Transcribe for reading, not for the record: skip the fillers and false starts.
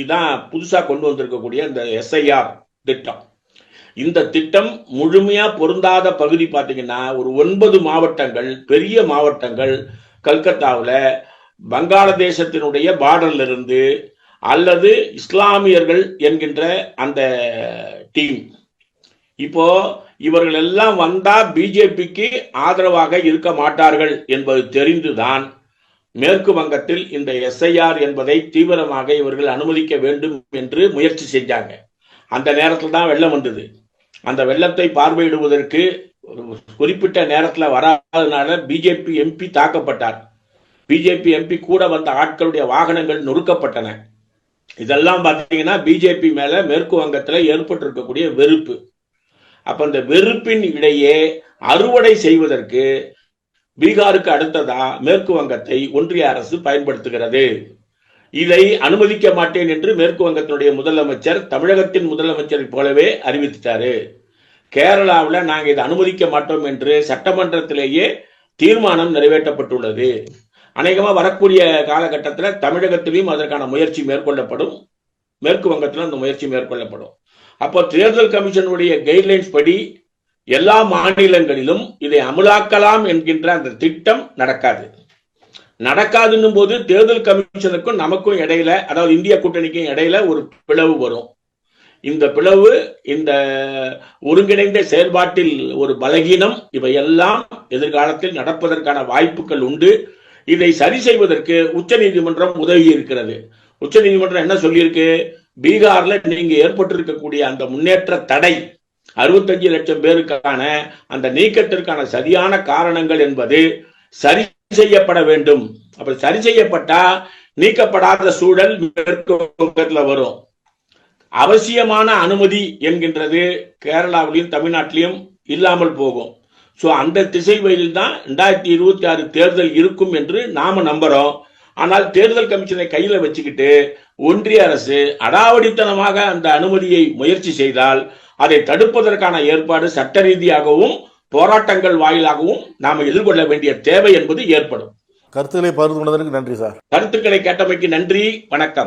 இதுதான் புதுசா கொண்டு வந்திருக்கக்கூடிய இந்த SIR திட்டம். இந்த திட்டம் முழுமையா பொருந்தாத பகுதி பார்த்தீங்கன்னா ஒரு 9 மாவட்டங்கள், பெரிய மாவட்டங்கள், கல்கத்தாவில் வங்காளதேசத்தினுடைய பார்டர்ல இருந்து அல்லது இஸ்லாமியர்கள் என்கின்ற அந்த டீம். இப்போ இவர்கள் எல்லாம் வந்தா பிஜேபிக்கு ஆதரவாக இருக்க மாட்டார்கள் என்பது தெரிந்துதான் மேற்கு வங்கத்தில் இந்த SIR என்பதை தீவிரமாக இவர்கள் அனுமதிக்க வேண்டும் என்று முயற்சி செஞ்சாங்க. அந்த நேரத்தில் தான் வெள்ளம் வந்தது. அந்த வெள்ளத்தை பார்வையிடுவதற்கு குறிப்பிட்ட நேரத்தில் வராதனால பிஜேபி MP தாக்கப்பட்டார். பிஜேபி MP கூட வந்த ஆட்களுடைய வாகனங்கள் நொறுக்கப்பட்டன. இதெல்லாம் பார்த்தீங்கன்னா பிஜேபி மேல மேற்கு வங்கத்தில் ஏற்பட்டிருக்கக்கூடிய வெறுப்பு. அப்ப இந்த வெறுப்பின் இடையே அறுவடை செய்வதற்கு பீகாருக்கு அடுத்ததா மேற்கு வங்கத்தை ஒன்றிய அரசு பயன்படுத்துகிறது. இதை அனுமதிக்க மாட்டேன் என்று மேற்கு வங்கத்தினுடைய முதலமைச்சர் தமிழகத்தின் முதலமைச்சரை போலவே அறிவித்தாரு. கேரளாவில் நாங்கள் இதை அனுமதிக்க மாட்டோம் என்று சட்டமன்றத்திலேயே தீர்மானம் நிறைவேற்றப்பட்டுள்ளது. அநேகமாக வரக்கூடிய காலகட்டத்தில் தமிழகத்திலையும் அதற்கான முயற்சி மேற்கொள்ளப்படும், மேற்கு வங்கத்திலும் அந்த முயற்சி மேற்கொள்ளப்படும். அப்போ தேர்தல் கமிஷனுடைய கைட்லைன்ஸ் படி எல்லா மாநிலங்களிலும் இதை அமலாக்கலாம் என்கின்ற அந்த திட்டம் நடக்காதுன்னும் போது தேர்தல் கமிஷனுக்கும் நமக்கும் இடையில, அதாவது இந்திய கூட்டணிக்கும் இடையில ஒரு பிளவு வரும். இந்த பிளவு இந்த ஒருங்கிணைந்த செயல்பாட்டில் ஒரு பலகீனம், இவையெல்லாம் எதிர்காலத்தில் நடப்பதற்கான வாய்ப்புகள் உண்டு. இதை சரி செய்வதற்கு உச்சநீதிமன்றம் உதவி இருக்கிறது. உச்சநீதிமன்றம் என்ன சொல்லியிருக்கு? பீகார்ல நீங்க ஏற்பட்டிருக்கக்கூடிய அந்த முன்னேற்ற தடை 65 லட்சம் பேருக்கான அந்த நீக்கத்திற்கான சரியான காரணங்கள் என்பது சரி செய்யப்பட வேண்டும். அப்படி சரி செய்யப்பட்டா நீக்கப்படாத சூழல் மேற்கு வங்கத்தில் வரும். அவசியமான அனுமதி என்கின்றது கேரளாவிலும் தமிழ்நாட்டிலும் இல்லாமல் போகும். ஸோ அந்த திசைவழியில் தான் 2026 தேர்தல் இருக்கும் என்று நாம நம்புறோம். ஆனால் தேர்தல் கமிஷனை கையில வச்சுக்கிட்டு ஒன்றிய அரசு அடாவடித்தனமாக அந்த அனுமதியை முயற்சி செய்தால் அதை தடுப்பதற்கான ஏற்பாடு சட்ட ரீதியாகவும் போராட்டங்கள் வாயிலாகவும் நாம் எதிர்கொள்ள வேண்டிய தேவை என்பது ஏற்படும். கருத்துக்களை பகிர்ந்து கொண்டதற்கு நன்றி சார். கருத்துக்களை கேட்டமைக்கு நன்றி. வணக்கம்.